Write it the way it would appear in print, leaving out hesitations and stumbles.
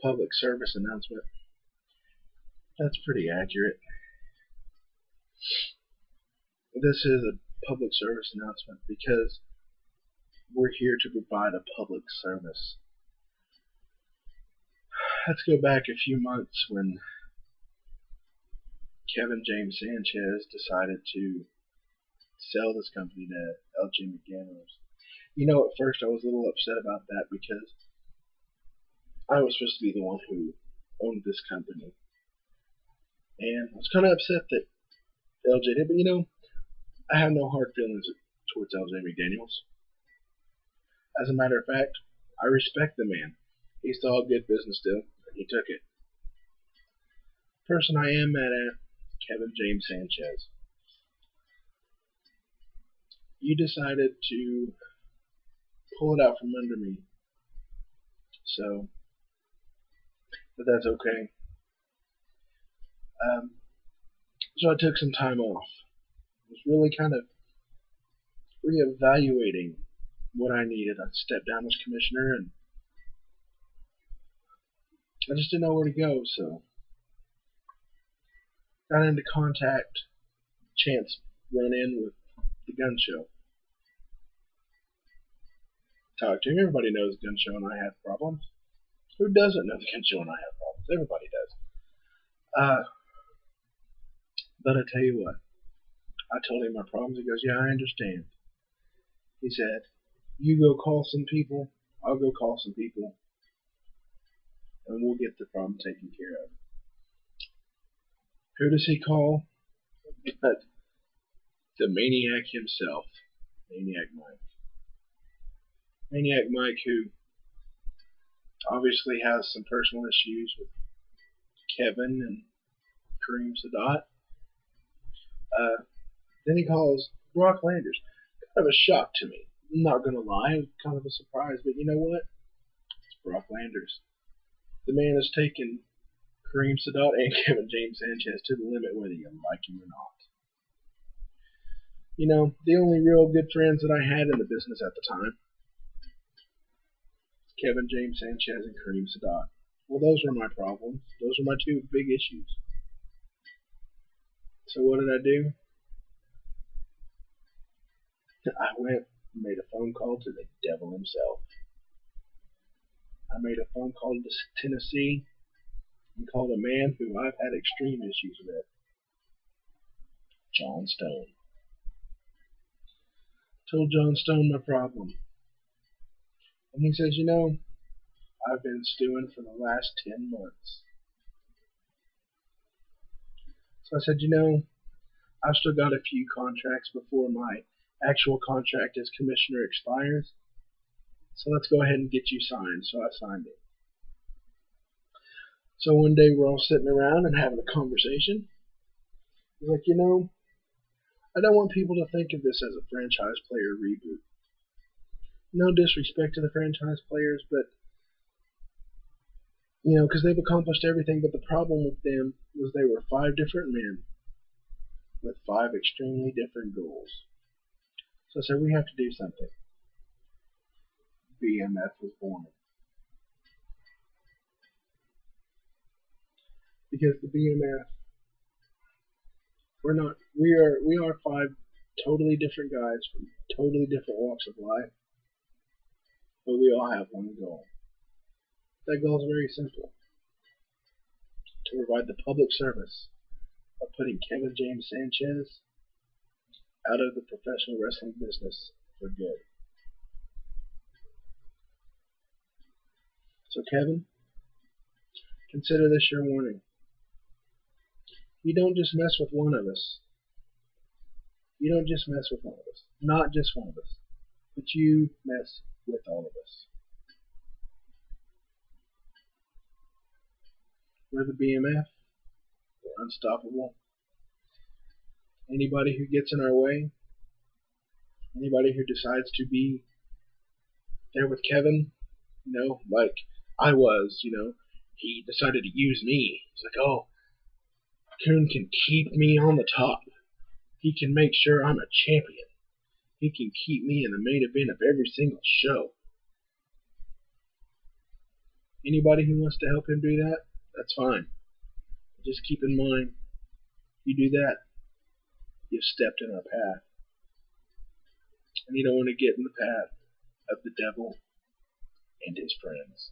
public service announcement. That's pretty accurate. This is a public service announcement because we're here to provide a public service. Let's go back a few months when Kevin James Sanchez decided to sell this company to LG McDaniels. At first I was a little upset about that because I was supposed to be the one who owned this company. And I was kind of upset that LJ did, but I have no hard feelings towards LJ McDaniels. As a matter of fact, I respect the man. He saw a good business deal, and he took it. The person I am mad at, Kevin James Sanchez. You decided to pull it out from under me. But that's okay. So I took some time off. I was really kind of reevaluating what I needed. I stepped down as commissioner, and I just didn't know where to go, so got into contact, chance run in with the gun show. Talked to him. Everybody knows the gun show and I have problems. Who doesn't know the gun show and I have problems? Everybody does. But I tell you what, I told him my problems. He goes, yeah, I understand. He said, you go call some people, I'll go call some people, and we'll get the problem taken care of. Who does he call? But the maniac himself, Maniac Mike. Maniac Mike, who obviously has some personal issues with Kevin and Kareem Sadat. Then he calls Brock Landers. Kind of a shock to me. I'm not going to lie, it was kind of a surprise, but you know what? It's Brock Landers. The man has taken Kareem Sadat and Kevin James Sanchez to the limit, whether you like him or not. The only real good friends that I had in the business at the time, Kevin James Sanchez and Kareem Sadat. Well, those were my problems. Those were my two big issues. So what did I do? I went and made a phone call to the devil himself. I made a phone call to Tennessee and called a man who I've had extreme issues with, John Stone. Told John Stone my problem. And he says, I've been stewing for the last 10 months. So I said, I've still got a few contracts before my actual contract as commissioner expires. So let's go ahead and get you signed. So I signed it. So one day we're all sitting around and having a conversation. He's like, I don't want people to think of this as a franchise player reboot. No disrespect to the franchise players, but because they've accomplished everything, but the problem with them was they were 5 different men with 5 extremely different goals. So I said, we have to do something. BMF was born. Because the BMF, we are 5 totally different guys from totally different walks of life, but we all have one goal. That goal is very simple. To provide the public service of putting Kevin James Sanchez out of the professional wrestling business for good. So Kevin, consider this your warning. You don't just mess with one of us. You don't just mess with one of us. Not just one of us. But you mess with all of us. We're the BMF. We're unstoppable. Anybody who gets in our way, anybody who decides to be there with Kevin, like I was, he decided to use me. He's like, oh, Coon can keep me on the top. He can make sure I'm a champion. He can keep me in the main event of every single show. Anybody who wants to help him do that, that's fine. Just keep in mind, you do that, you've stepped in our path. And you don't want to get in the path of the devil and his friends.